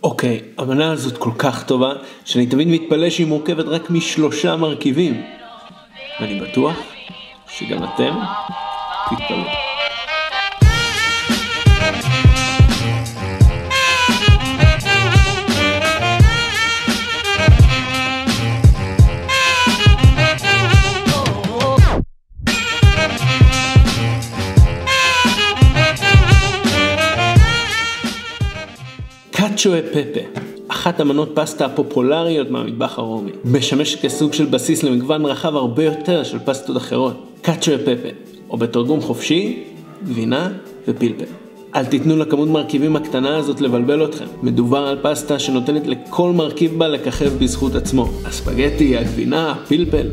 אוקיי, המנה הזאת כל כך טובה, שאני תמיד מתפלא שהיא מורכבת רק מ3 מרכיבים. ואני בטוח שגם אתם תתפלאו. קאצ'ו e פפה, אחת המנות פסטה הפופולריות מהמטבח הרומי, משמשת כסוג של בסיס למגוון רחב הרבה יותר של פסטות אחרות. קאצ'ו e פפה, או בתרגום חופשי, גבינה ופלפל. אל תיתנו לכמות מרכיבים הקטנה הזאת לבלבל אתכם. מדובר על פסטה שנותנת לכל מרכיב בה לככב בזכות עצמו. הספגטי, הגבינה, הפלפל,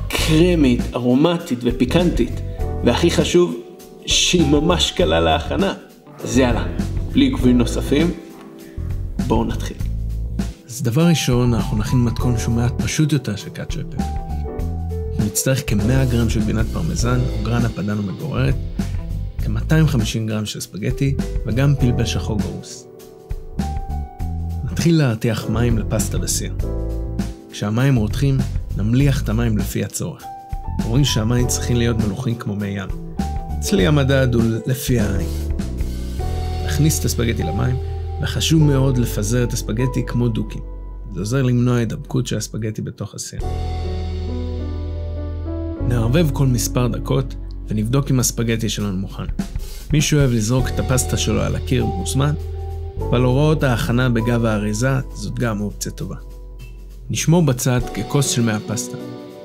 קרמית, ארומטית ופיקנטית. והכי חשוב, שהיא ממש קלה להכנה. אז יאללה, בלי עיכובים נוספים, בואו נתחיל. אז דבר ראשון, אנחנו נכין מתכון שהוא מעט פשוט יותר של קאצ'ו e פפה. נצטרך כ100 גרם של גבינת פרמזן או גרנה פדאנו מגוררת, כ250 גרם של ספגטי וגם פלפל שחור גרוס. נתחיל להרתיח מים לפסטה בסיר. כשהמים רותחים, נמליח את המים לפי הצורך. רואים שהמים צריכים להיות מלוחים כמו מי ים. אצלי המדד הוא לפי העין. נכניס את הספגטי למים, וחשוב מאוד לפזר את הספגטי כמו דוקים. זה עוזר למנוע הדבקות של הספגטי בתוך הסיר. נערבב כל מספר דקות ונבדוק אם הספגטי שלנו מוכן. מי שאוהב לזרוק את הפסטה שלו על הקיר מוזמן, אבל הוראות ההכנה בגב האריזה זאת גם אופציה טובה. נשמור בצד ככוס של 100 פסטה.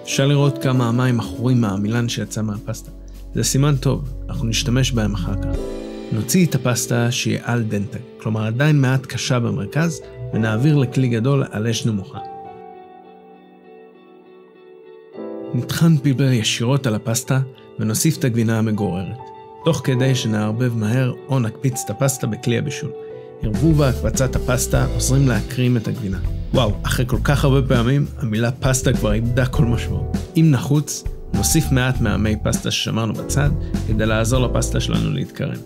אפשר לראות כמה המים אחורים מהמילן שיצא מהפסטה. זה סימן טוב, אנחנו נשתמש בהם אחר כך. נוציא את הפסטה שהיא על דנטה, כלומר עדיין מעט קשה במרכז, ונעביר לכלי גדול על אש נמוכה. נטחן פלפל ישירות על הפסטה, ונוסיף את הגבינה המגוררת, תוך כדי שנערבב מהר או נקפיץ את הפסטה בכלי הבישול. ערבוב והקפצת הפסטה עוזרים להקרים את הגבינה. וואו, אחרי כל כך הרבה פעמים, המילה פסטה כבר איבדה כל משמעות. אם נחוץ, נוסיף מעט מהמי פסטה ששמרנו בצד, כדי לעזור לפסטה שלנו להתקרן.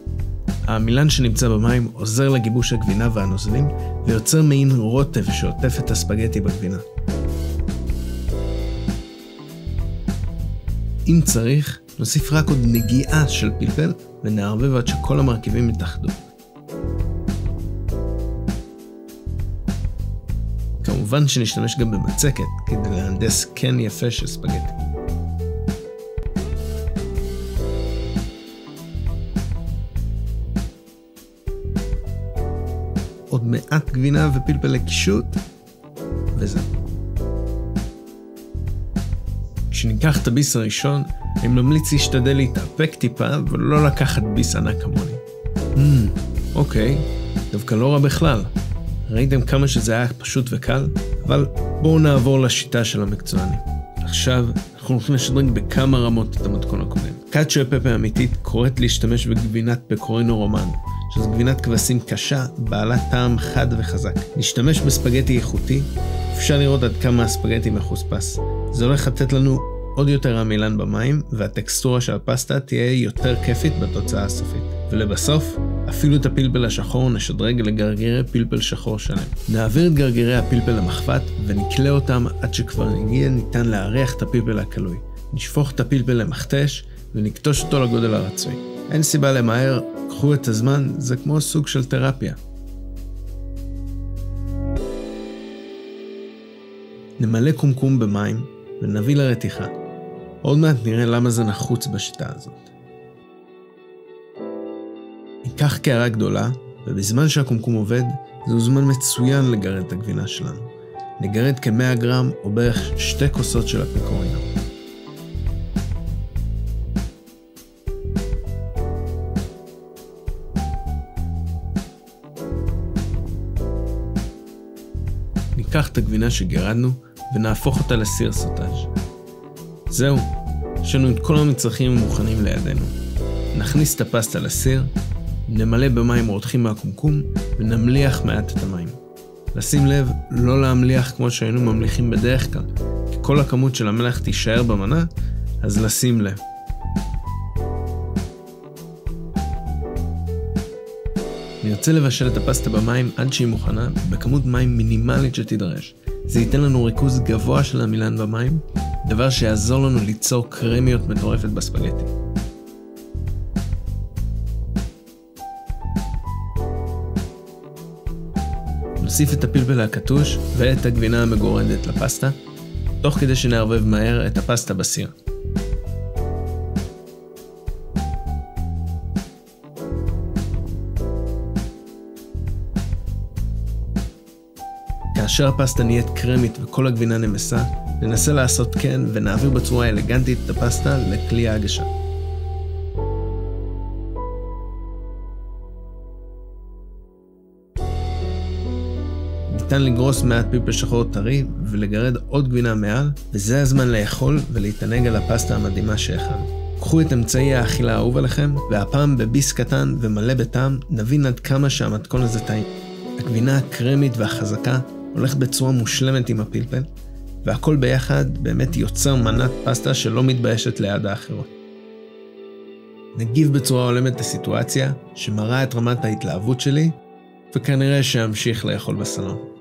המילן שנמצא במים עוזר לגיבוש הגבינה והנוזלים, ויוצר מעין רוטב שעוטף את הספגטי בגבינה. אם צריך, נוסיף רק עוד נגיעה של פלפל, ונערבב עד שכל המרכיבים יתאחדו. כמובן שנשתמש גם במצקת, כדי להנדס קן יפה של ספגטי. עוד מעט גבינה ופלפל לקישוט, וזהו. כשניקח את הביס הראשון, אני ממליץ להשתדל להתאפק טיפה, ולא לקחת ביס ענק כמוני. אוקיי, דווקא לא רע בכלל. ראיתם כמה שזה היה פשוט וקל? אבל בואו נעבור לשיטה של המקצוענים. עכשיו, אנחנו הולכים לשדרג בכמה רמות את המתכון הקודם. קאצ'ו e פפה אמיתית קוראת להשתמש בגבינת פקורינו רומנו, שזו גבינת כבשים קשה, בעלת טעם חד וחזק. נשתמש בספגטי איכותי, אפשר לראות עד כמה הספגטי מחוספס. זה הולך לתת לנו עוד יותר המילן במים, והטקסטורה של הפסטה תהיה יותר כיפית בתוצאה הסופית. ולבסוף, אפילו את הפלפל השחור נשדרג לגרגירי פלפל שחור שלם. נעביר את גרגירי הפלפל למחבת, ונקלה אותם עד שכבר נגיע ניתן להריח את הפלפל הקלוי. נשפוך את הפלפל למכתש, ונקטוש אותו לגודל הרצוי. אין סיבה למהר, קחו את הזמן, זה כמו סוג של תרפיה. נמלא קומקום במים, ונביא לרתיחה. עוד מעט נראה למה זה נחוץ בשיטה הזאת. ניקח קערה גדולה, ובזמן שהקומקום עובד, זהו זמן מצוין לגרד את הגבינה שלנו. נגרד כ100 גרם או בערך 2 כוסות של הפקורינו. ניקח את הגבינה שגרדנו, ונהפוך אותה לסיר סוטאז'. זהו, יש לנו את כל המצרכים המוכנים לידינו. נכניס את הפסטה לסיר, נמלא במים רותחים מהקומקום, ונמליח מעט את המים. לשים לב, לא להמליח כמו שהיינו ממליחים בדרך כלל, כי כל הכמות של המלח תישאר במנה, אז לשים לב. נרצה לבשל את הפסטה במים עד שהיא מוכנה, בכמות מים מינימלית שתדרש. זה ייתן לנו ריכוז גבוה של המילן במים, דבר שיעזור לנו ליצור קרמיות מטורפת בספגטי. נוסיף את הפלפל הקטוש ואת הגבינה המגורדת לפסטה, תוך כדי שנערבב מהר את הפסטה בסיר. כאשר הפסטה נהיית קרמית וכל הגבינה נמסה, ננסה לעשות כן ונעביר בצורה אלגנטית את הפסטה לכלי ההגשה. ניתן לגרוס מעט פלפל שחור טרי ולגרד עוד גבינה מעל, וזה הזמן לאכול ולהתענג על הפסטה המדהימה שהכנו. קחו את אמצעי האכילה האהוב עליכם, והפעם בביס קטן ומלא בטעם נבין עד כמה שהמתכון הזה טעים. הגבינה הקרמית והחזקה הולך בצורה מושלמת עם הפלפל, והכל ביחד באמת יוצר מנת פסטה שלא מתביישת ליד האחרות. נגיב בצורה הולמת לסיטואציה שמראה את רמת ההתלהבות שלי, וכנראה שאמשיך לאכול בסלון.